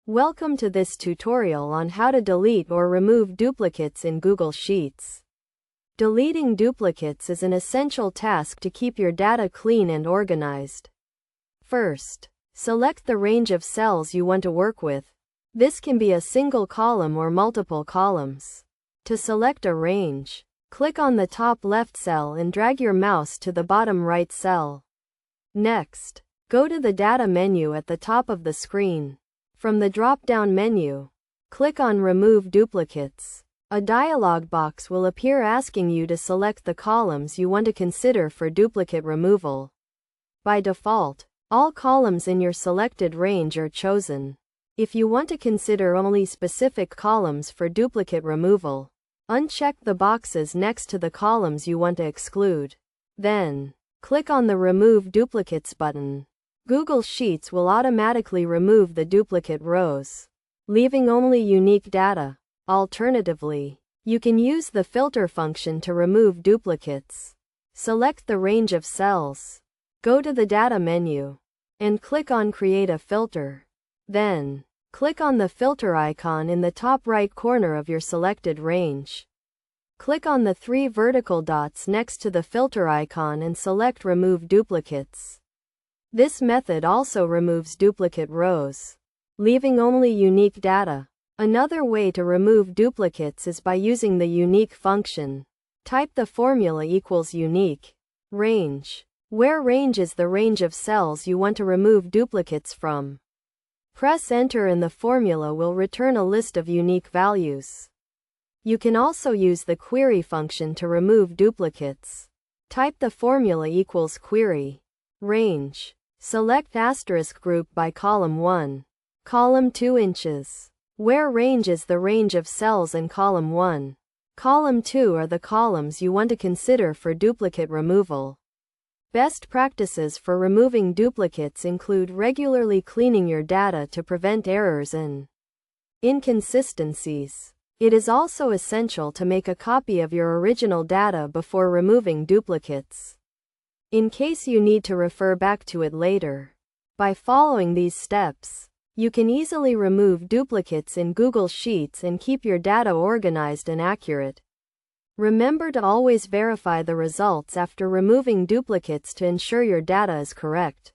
Welcome to this tutorial on how to delete or remove duplicates in Google Sheets. Deleting duplicates is an essential task to keep your data clean and organized. First, select the range of cells you want to work with. This can be a single column or multiple columns. To select a range, click on the top left cell and drag your mouse to the bottom right cell. Next, go to the Data menu at the top of the screen. From the drop-down menu, click on Remove Duplicates. A dialog box will appear asking you to select the columns you want to consider for duplicate removal. By default, all columns in your selected range are chosen. If you want to consider only specific columns for duplicate removal, uncheck the boxes next to the columns you want to exclude. Then, click on the Remove Duplicates button. Google Sheets will automatically remove the duplicate rows, leaving only unique data. Alternatively, you can use the filter function to remove duplicates. Select the range of cells, go to the Data menu, and click on Create a Filter. Then, click on the filter icon in the top right corner of your selected range. Click on the three vertical dots next to the filter icon and select Remove Duplicates. This method also removes duplicate rows, leaving only unique data. Another way to remove duplicates is by using the unique function. Type the formula equals unique range, where range is the range of cells you want to remove duplicates from. Press enter and the formula will return a list of unique values. You can also use the query function to remove duplicates. Type the formula equals query range. Select asterisk group by column 1, column 2 inches, where range is the range of cells in column 1. Column 2 are the columns you want to consider for duplicate removal. Best practices for removing duplicates include regularly cleaning your data to prevent errors and inconsistencies. It is also essential to make a copy of your original data before removing duplicates, in case you need to refer back to it later. By following these steps, you can easily remove duplicates in Google Sheets and keep your data organized and accurate. Remember to always verify the results after removing duplicates to ensure your data is correct.